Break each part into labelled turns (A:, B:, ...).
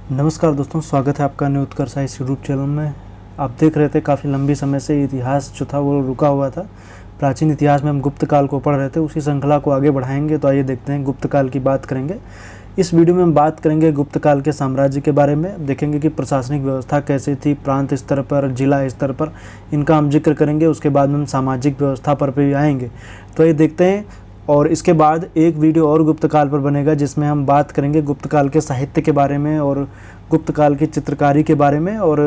A: नमस्कार दोस्तों, स्वागत है आपका न्यू उत्कर्ष इस यूट्यूब चैनल में। आप देख रहे थे काफ़ी लंबी समय से इतिहास जो था वो रुका हुआ था। प्राचीन इतिहास में हम गुप्त काल को पढ़ रहे थे, उसी श्रृंखला को आगे बढ़ाएंगे। तो आइए देखते हैं, गुप्त काल की बात करेंगे। इस वीडियो में हम बात करेंगे गुप्त काल के साम्राज्य के बारे में। देखेंगे कि प्रशासनिक व्यवस्था कैसी थी, प्रांत स्तर पर, जिला स्तर पर, इनका हम जिक्र करेंगे। उसके बाद में हम सामाजिक व्यवस्था पर भी आएंगे। तो ये देखते हैं। और इसके बाद एक वीडियो और गुप्त काल पर बनेगा, जिसमें हम बात करेंगे गुप्त काल के साहित्य के बारे में और गुप्त काल की चित्रकारी के बारे में और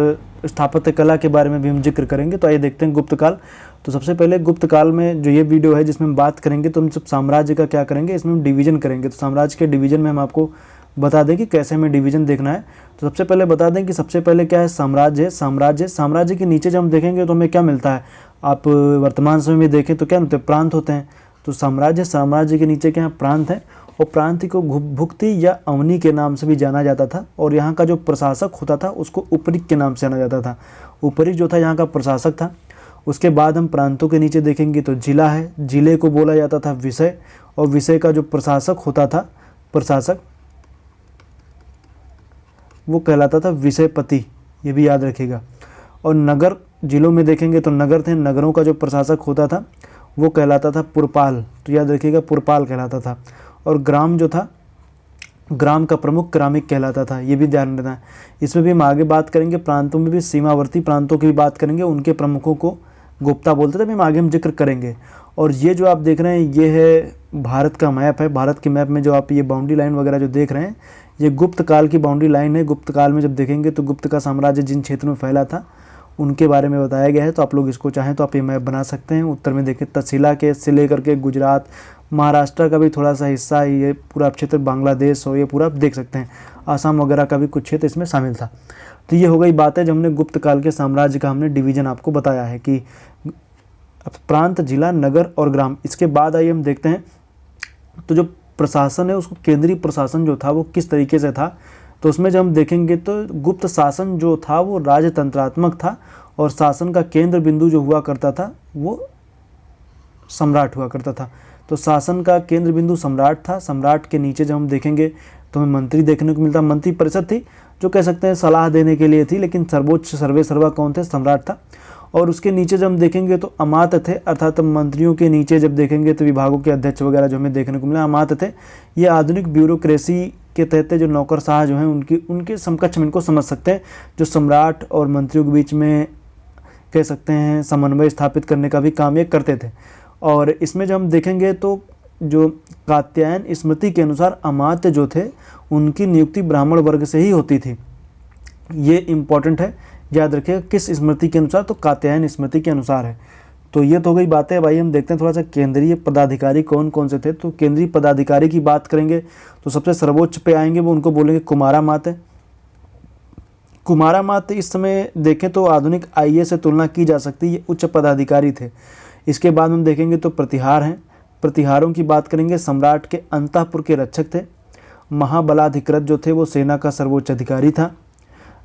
A: स्थापत्य कला के बारे में भी हम जिक्र करेंगे। तो आइए देखते हैं गुप्त काल। तो सबसे पहले गुप्त काल में जो ये वीडियो है जिसमें हम बात करेंगे, तो हम सब साम्राज्य का क्या करेंगे, इसमें हम डिवीजन करेंगे। तो साम्राज्य के डिवीजन में हम आपको बता दें कि कैसे हमें डिवीजन देखना है। तो सबसे पहले बता दें कि सबसे पहले क्या है, साम्राज्य। साम्राज्य के नीचे जब हम देखेंगे तो हमें क्या मिलता है, आप वर्तमान समय में देखें तो क्या होते हैं, प्रांत होते हैं। तो साम्राज्य के नीचे क्या है, प्रांत है। और प्रांत को भुक्ति या अवनी के नाम से भी जाना जाता था। और यहाँ का जो प्रशासक होता था उसको उपरिक के नाम से जाना जाता था। उपरिक जो था यहाँ का प्रशासक था। उसके बाद हम प्रांतों के नीचे देखेंगे तो जिला है। जिले को बोला जाता था विषय, और विषय का जो प्रशासक होता था, प्रशासक, वो कहलाता था विषयपति, ये भी याद रखिएगा। और नगर, जिलों में देखेंगे तो नगर थे। नगरों का जो प्रशासक होता था वो कहलाता था पुरपाल, तो याद रखिएगा पुरपाल कहलाता था। और ग्राम जो था, ग्राम का प्रमुख ग्रामिक कहलाता था, ये भी ध्यान रखना है। इसमें भी हम आगे बात करेंगे। प्रांतों में भी सीमावर्ती प्रांतों की भी बात करेंगे, उनके प्रमुखों को गुप्ता बोलते थे, भी हम आगे हम जिक्र करेंगे। और ये जो आप देख रहे हैं ये है भारत का मैप है। भारत के मैप में जो आप ये बाउंड्री लाइन वगैरह जो देख रहे हैं, ये गुप्त काल की बाउंड्री लाइन है। गुप्त काल में जब देखेंगे तो गुप्त का साम्राज्य जिन क्षेत्रों में फैला था उनके बारे में बताया गया है। तो आप लोग इसको चाहें तो आप ये मैप बना सकते हैं। उत्तर में देखें तहसीला के से लेकर के गुजरात, महाराष्ट्र का भी थोड़ा सा हिस्सा, ये पूरा क्षेत्र, बांग्लादेश हो, ये पूरा आप देख सकते हैं। आसाम वगैरह का भी कुछ क्षेत्र इसमें शामिल था। तो ये हो गई बात है जो हमने गुप्त काल के साम्राज्य का हमने डिवीजन आपको बताया है कि प्रांत, जिला, नगर और ग्राम। इसके बाद आइए हम देखते हैं तो जो प्रशासन है उसको, केंद्रीय प्रशासन जो था वो किस तरीके से था। तो उसमें जब हम देखेंगे तो गुप्त शासन जो था वो राजतंत्रात्मक था। और शासन का केंद्र बिंदु जो हुआ करता था वो सम्राट हुआ करता था। तो शासन का केंद्र बिंदु सम्राट था। सम्राट के नीचे जब हम देखेंगे तो हमें मंत्री देखने को मिलता। मंत्री परिषद थी जो कह सकते हैं सलाह देने के लिए थी, लेकिन सर्वोच्च सर्वे सर्वा कौन थे, सम्राट था। और उसके नीचे जब हम देखेंगे तो अमात्य थे, अर्थात मंत्रियों के नीचे जब देखेंगे तो विभागों के अध्यक्ष वगैरह जो हमें देखने को मिला, अमात्य थे। ये आधुनिक ब्यूरोक्रेसी के तहत जो नौकरशाह जो हैं उनके समकक्ष में इनको समझ सकते हैं, जो सम्राट और मंत्रियों के बीच में कह सकते हैं समन्वय स्थापित करने का भी काम ये करते थे। और इसमें जब हम देखेंगे तो जो कात्यायन स्मृति के अनुसार अमात्य जो थे उनकी नियुक्ति ब्राह्मण वर्ग से ही होती थी। ये इम्पोर्टेंट है, याद रखिएगा। किस स्मृति के अनुसार, तो कात्यायन स्मृति के अनुसार है। तो ये तो हो गई बातें। भाई हम देखते हैं थोड़ा सा केंद्रीय पदाधिकारी कौन कौन से थे। तो केंद्रीय पदाधिकारी की बात करेंगे तो सबसे सर्वोच्च पे आएंगे, वो उनको बोलेंगे कुमारामात्य। कुमारामात्य इस समय देखें तो आधुनिक आईएएस से तुलना की जा सकती है, ये उच्च पदाधिकारी थे। इसके बाद हम देखेंगे तो प्रतिहार हैं। प्रतिहारों की बात करेंगे, सम्राट के अंतःपुर के रक्षक थे। महाबलाधिकृत जो थे वो सेना का सर्वोच्च अधिकारी था।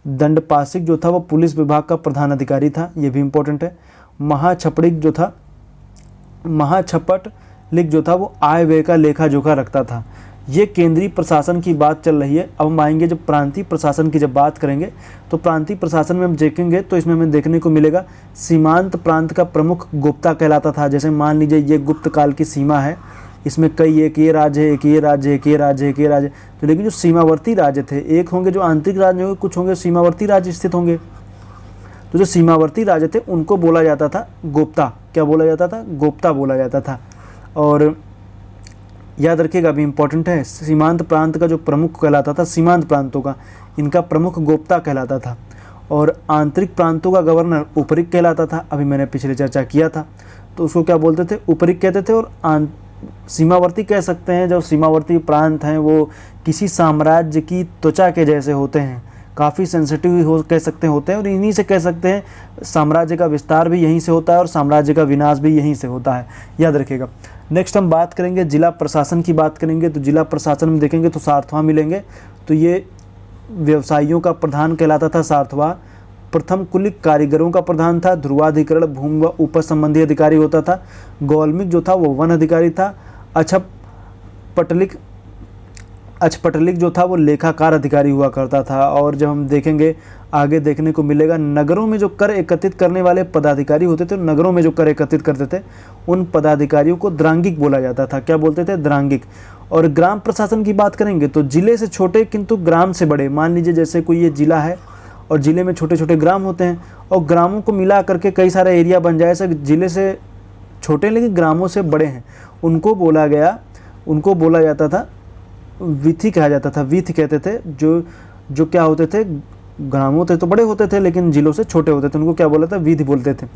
A: दंडपाशिक जो था वो पुलिस विभाग का प्रधान अधिकारी था, ये भी इम्पोर्टेंट है। महाछपड़िक जो था, महाछपट जो था वो आय व्यय का लेखा जोखा रखता था। ये केंद्रीय प्रशासन की बात चल रही है। अब हम आएंगे जब प्रांतीय प्रशासन की जब बात करेंगे तो प्रांतीय प्रशासन में हम देखेंगे तो इसमें हमें देखने को मिलेगा सीमांत प्रांत का प्रमुख गुप्ता कहलाता था। जैसे मान लीजिए ये गुप्त काल की सीमा है, इसमें कई एक ये राज्य है, एक ये राज्य है, एक ये राज्य है, एक ये राज्य। तो लेकिन जो सीमावर्ती राज्य थे, एक होंगे जो आंतरिक राज्य होंगे, कुछ होंगे सीमावर्ती राज्य स्थित होंगे। तो जो सीमावर्ती राज्य थे उनको बोला जाता था गोप्ता। क्या बोला जाता था, गोप्ता बोला जाता था। और याद रखिएगा, अभी इंपॉर्टेंट है, सीमांत प्रांत का जो प्रमुख कहलाता था, सीमांत प्रांतों का, इनका प्रमुख गोप्ता कहलाता था। और आंतरिक प्रांतों का गवर्नर उपरिक कहलाता था। अभी मैंने पिछले चर्चा किया था, तो उसको क्या बोलते थे, उपरिक कहते थे। और सीमावर्ती कह सकते हैं, जो सीमावर्ती प्रांत हैं वो किसी साम्राज्य की त्वचा के जैसे होते हैं, काफ़ी सेंसिटिव हो कह सकते हैं होते हैं। और इन्हीं से कह सकते हैं साम्राज्य का विस्तार भी यहीं से होता है और साम्राज्य का विनाश भी यहीं से होता है, याद रखिएगा। नेक्स्ट हम बात करेंगे जिला प्रशासन की बात करेंगे। तो जिला प्रशासन में देखेंगे तो सारथवा मिलेंगे। तो ये व्यवसायियों का प्रधान कहलाता था सारथवा। प्रथम कुलिक कारीगरों का प्रधान था। ध्रुवाधिकरण भूमि व उपज संबंधी अधिकारी होता था। गौलमिक जो था वो वन अधिकारी था। अछप पटलिक अछपटलिक जो था वो लेखाकार अधिकारी हुआ करता था। और जब हम देखेंगे आगे देखने को मिलेगा, नगरों में जो कर एकत्रित करने वाले पदाधिकारी होते थे, नगरों में जो कर एकत्रित करते थे उन पदाधिकारियों को द्रांगिक बोला जाता था। क्या बोलते थे? द्रांगिक। और ग्राम प्रशासन की बात करेंगे तो जिले से छोटे किंतु ग्राम से बड़े। मान लीजिए जैसे कोई ये जिला है और जिले में छोटे छोटे ग्राम होते हैं और ग्रामों को मिला करके कई सारा एरिया बन जाए, ऐसे जिले से छोटे लेकिन ग्रामों से बड़े हैं, उनको बोला जाता था वीथी कहा जाता था। वीथ कहते थे जो क्या होते थे, ग्रामों थे तो बड़े होते थे लेकिन जिलों से छोटे होते थे, उनको क्या बोला था? वीथ बोलते थे।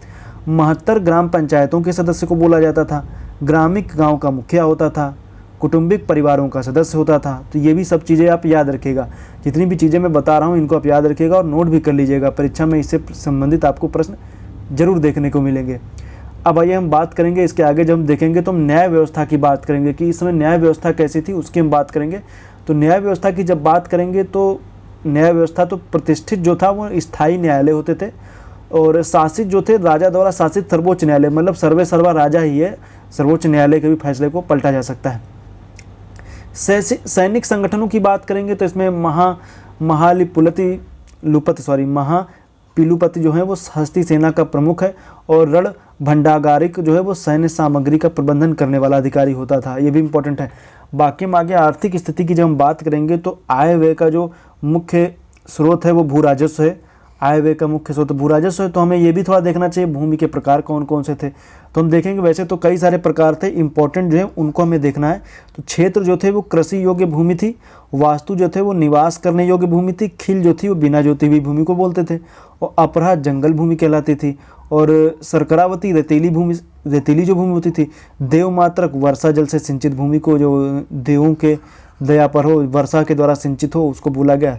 A: 72 ग्राम पंचायतों के सदस्य को बोला जाता था। ग्रामीण गांव का मुखिया होता था। कौटुंबिक परिवारों का सदस्य होता था। तो ये भी सब चीज़ें आप याद रखिएगा। जितनी भी चीज़ें मैं बता रहा हूँ इनको आप याद रखिएगा और नोट भी कर लीजिएगा, परीक्षा में इससे संबंधित आपको प्रश्न जरूर देखने को मिलेंगे। अब आइए हम बात करेंगे इसके आगे, जब हम देखेंगे तो हम न्याय व्यवस्था की बात करेंगे कि इस समय न्याय व्यवस्था कैसी थी, उसकी हम बात करेंगे। तो न्याय व्यवस्था की जब बात करेंगे तो न्याय व्यवस्था तो प्रतिष्ठित जो था वो स्थायी न्यायालय होते थे और शासित जो थे राजा द्वारा शासित सर्वोच्च न्यायालय, मतलब सर्वे सर्वा राजा ही है, सर्वोच्च न्यायालय के भी फैसले को पलटा जा सकता है। सैनिक संगठनों की बात करेंगे तो इसमें महापिलुपति जो है वो हस्ती सेना का प्रमुख है और रण भंडागारिक जो है वो सैन्य सामग्री का प्रबंधन करने वाला अधिकारी होता था। ये भी इंपॉर्टेंट है। बाकी हम आगे आर्थिक स्थिति की जब हम बात करेंगे तो आय व्यय का जो मुख्य स्रोत है वो भू राजस्व है। आय व्यय का मुख्य स्रोत भू राजस्व है। तो हमें ये भी थोड़ा देखना चाहिए भूमि के प्रकार कौन कौन से थे। तो हम देखेंगे वैसे तो कई सारे प्रकार थे, इंपॉर्टेंट जो है उनको हमें देखना है। तो क्षेत्र जो थे वो कृषि योग्य भूमि थी। वास्तु जो थे वो निवास करने योग्य भूमि थी। खिल जो थी वो बिना जोती हुई भूमि को बोलते थे और अपरा जंगल भूमि कहलाती थी। और सरकरावती रेतीली जो भूमि होती थी। देवमात्रक वर्षा जल से सिंचित भूमि को, जो देवों के दया पर हो, वर्षा के द्वारा सिंचित हो, उसको बोला गया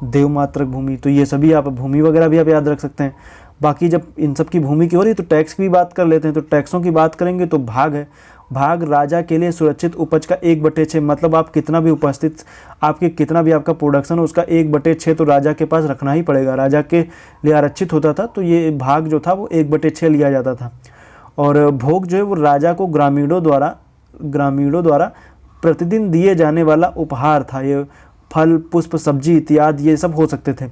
A: देवमात्रक भूमि। तो ये सभी आप भूमि वगैरह भी आप याद रख सकते हैं। बाकी जब इन सब की भूमि की हो रही है तो टैक्स की भी बात कर लेते हैं। तो टैक्सों की बात करेंगे तो भाग है। भाग राजा के लिए सुरक्षित उपज का 1/6, मतलब आप कितना भी उपस्थित, आपके कितना भी आपका प्रोडक्शन हो उसका 1/6 तो राजा के पास रखना ही पड़ेगा। राजा के लिए आरक्षित होता था तो ये भाग जो था वो 1/6 लिया जाता था। और भोग जो है वो राजा को ग्रामीणों द्वारा प्रतिदिन दिए जाने वाला उपहार था। ये फल, पुष्प, सब्जी इत्यादि ये सब हो सकते थे,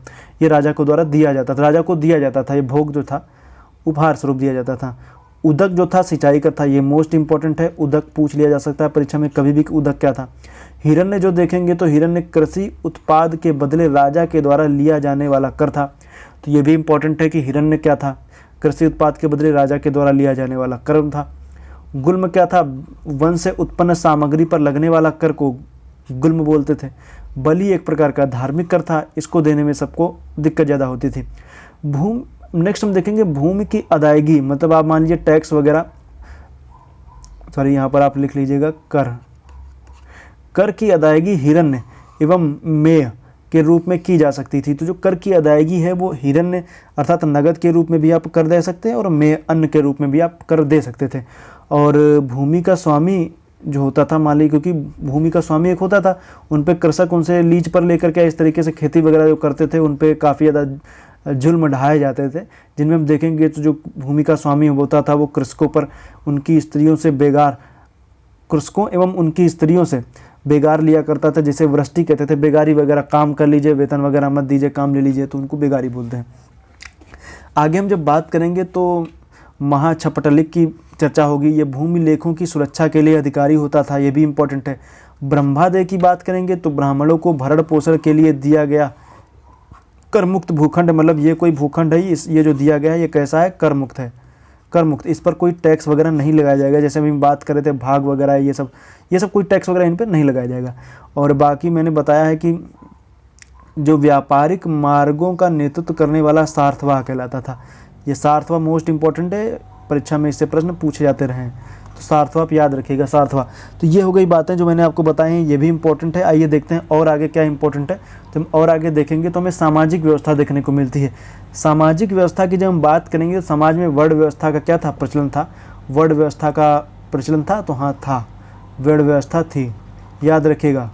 A: ये राजा को द्वारा दिया जाता था, राजा को दिया जाता था। ये भोग जो था उपहार स्वरूप दिया जाता था। उदक जो था सिंचाई का था। ये मोस्ट इंपॉर्टेंट है, उदक पूछ लिया जा सकता है परीक्षा में कभी भी, उदक क्या था। हिरण्य जो देखेंगे तो हिरण्य कृषि उत्पाद के बदले राजा के द्वारा लिया जाने वाला कर था। तो ये भी इंपॉर्टेंट है कि हिरण्य क्या था, कृषि उत्पाद के बदले राजा के द्वारा लिया जाने वाला कर था। गुल्म क्या था, वन से उत्पन्न सामग्री पर लगने वाला कर को गुल्म बोलते थे। बलि एक प्रकार का धार्मिक कर था, इसको देने में सबको दिक्कत ज़्यादा होती थी। नेक्स्ट हम देखेंगे भूमि की अदायगी, मतलब आप मान लीजिए टैक्स वगैरह, सॉरी यहाँ पर आप लिख लीजिएगा कर की अदायगी हिरण्य एवं मेय के रूप में की जा सकती थी। तो जो कर की अदायगी है वो हिरण्य अर्थात नगद के रूप में भी आप कर दे सकते हैं और मेय अन्न के रूप में भी आप कर दे सकते थे। और भूमि का स्वामी जो होता था मालिक, क्योंकि भूमि का स्वामी एक होता था, उन पे कृषक उनसे लीज पर लेकर के इस तरीके से खेती वगैरह जो करते थे उन पे काफ़ी ज़्यादा जुल्म ढाए जाते थे, जिनमें हम देखेंगे तो जो भूमि का स्वामी होता था वो कृषकों पर उनकी स्त्रियों से बेगार, कृषकों एवं उनकी स्त्रियों से बेगार लिया करता था, जिसे वृष्टि कहते थे। बेगारी वगैरह, काम कर लीजिए, वेतन वगैरह मत दीजिए, काम ले लीजिए, तो उनको बेगारी बोलते हैं। आगे हम जब बात करेंगे तो महाछपटलिक की चर्चा होगी। ये भूमि लेखों की सुरक्षा के लिए अधिकारी होता था, ये भी इम्पोर्टेंट है। ब्रह्मादय की बात करेंगे तो ब्राह्मणों को भरण पोषण के लिए दिया गया कर मुक्त भूखंड, मतलब ये कोई भूखंड है, ये जो दिया गया है ये कैसा है, कर मुक्त है, कर मुक्त। इस पर कोई टैक्स वगैरह नहीं लगाया जाएगा। जैसे अभी हम बात कर रहे थे भाग वगैरह, ये सब कोई टैक्स वगैरह इन पर नहीं लगाया जाएगा। और बाकी मैंने बताया है कि जो व्यापारिक मार्गों का नेतृत्व करने वाला सार्थवाह कहलाता था। ये सार्थवाह मोस्ट इंपॉर्टेंट है, परीक्षा में इससे प्रश्न पूछे जाते रहे हैं, तो सार्थवाह आप याद रखिएगा, सार्थवाह। तो ये हो गई बातें जो मैंने आपको बताई हैं, ये भी इंपॉर्टेंट है। आइए देखते हैं और आगे क्या इंपॉर्टेंट है। तो हम और आगे देखेंगे तो हमें सामाजिक व्यवस्था देखने को मिलती है। सामाजिक व्यवस्था की जब हम बात करेंगे तो समाज में वर्ण व्यवस्था का क्या था, प्रचलन था। वर्ण व्यवस्था का प्रचलन था, तो हाँ था, वर्ण व्यवस्था थी, याद रखिएगा,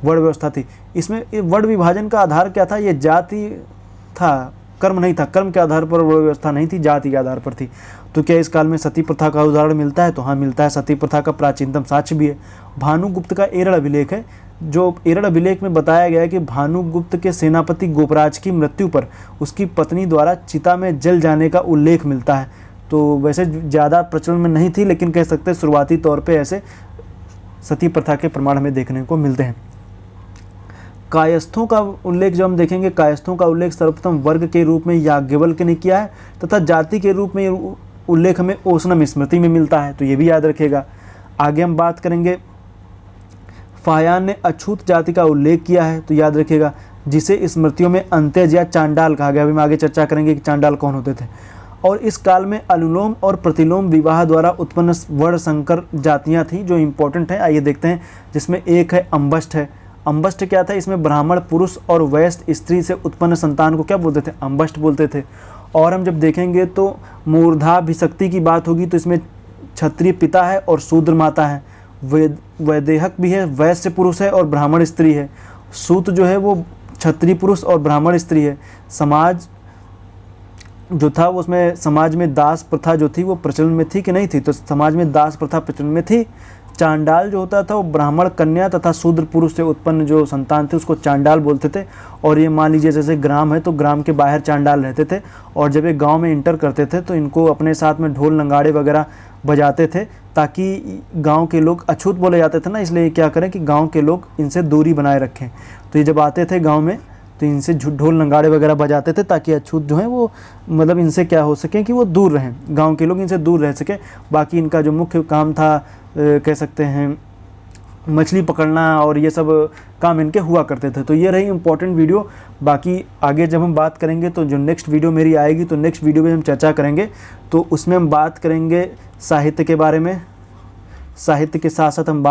A: वर्ण व्यवस्था थी। इसमें वर्ण विभाजन का आधार क्या था, ये जाति था, कर्म नहीं था, कर्म के आधार पर वो व्यवस्था नहीं थी, जाति के आधार पर थी। तो क्या इस काल में सती प्रथा का उदाहरण मिलता है? तो हाँ मिलता है, सती प्रथा का प्राचीनतम साक्ष्य भी है। भानुगुप्त का एरड़ अभिलेख है, जो एरड़ अभिलेख में बताया गया है कि भानुगुप्त के सेनापति गोपराज की मृत्यु पर उसकी पत्नी द्वारा चिता में जल जाने का उल्लेख मिलता है। तो वैसे ज़्यादा प्रचलन में नहीं थी, लेकिन कह सकते हैं शुरुआती तौर पे ऐसे सती प्रथा के प्रमाण हमें देखने को मिलते हैं। कायस्थों का उल्लेख जब हम देखेंगे, कायस्थों का उल्लेख सर्वप्रथम वर्ग के रूप में याज्ञवल्क्य ने किया है, तथा जाति के रूप में उल्लेख हमें ओशनम स्मृति में मिलता है, तो ये भी याद रखिएगा। आगे हम बात करेंगे, फायान ने अछूत जाति का उल्लेख किया है, तो याद रखिएगा, जिसे स्मृतियों में अंत्यज या चांडाल कहा गया। अभी हम आगे चर्चा करेंगे कि चांडाल कौन होते थे। और इस काल में अनुलोम और प्रतिलोम विवाह द्वारा उत्पन्न वर्ण संकर जातियाँ थी, जो इम्पोर्टेंट है। आइए देखते हैं, जिसमें एक है अम्बष्ट है। अम्बष्ट क्या था? इसमें ब्राह्मण पुरुष और वयस्क स्त्री से उत्पन्न संतान को क्या बोलते थे? अम्बष्ट बोलते थे। और हम जब देखेंगे तो मूर्धाभिषक्ति की बात होगी, तो इसमें क्षत्रिय पिता है और शूद्र माता है। वैदेहक भी है, वैश्य पुरुष है और ब्राह्मण स्त्री है। सूत जो है वो क्षत्रिय पुरुष और ब्राह्मण स्त्री है। समाज जो था उसमें समाज में दास प्रथा जो थी वो प्रचलन में थी कि नहीं थी? तो समाज में दास प्रथा प्रचलन में थी। चांडाल जो होता था वो ब्राह्मण कन्या तथा शूद्र पुरुष से उत्पन्न जो संतान थे उसको चांडाल बोलते थे। और ये मान लीजिए जैसे ग्राम है तो ग्राम के बाहर चांडाल रहते थे, और जब ये गांव में इंटर करते थे तो इनको अपने साथ में ढोल नगाड़े वगैरह बजाते थे, ताकि गांव के लोग, अछूत बोले जाते थे ना, इसलिए क्या करें कि गांव के लोग इनसे दूरी बनाए रखें। तो ये जब आते थे गांव में तो इनसे ढोल नगाड़े वगैरह बजाते थे, ताकि अछूत जो हैं वो मतलब इनसे क्या हो सके कि वो दूर रहें, गांव के लोग इनसे दूर रह सकें। बाकी इनका जो मुख्य काम था कह सकते हैं मछली पकड़ना और ये सब काम इनके हुआ करते थे। तो ये रही इम्पोर्टेंट वीडियो। बाकी आगे जब हम बात करेंगे तो जो नेक्स्ट वीडियो मेरी आएगी, तो नेक्स्ट वीडियो में हम चर्चा करेंगे, तो उसमें हम बात करेंगे साहित्य के बारे में। साहित्य के साथ साथ हम बात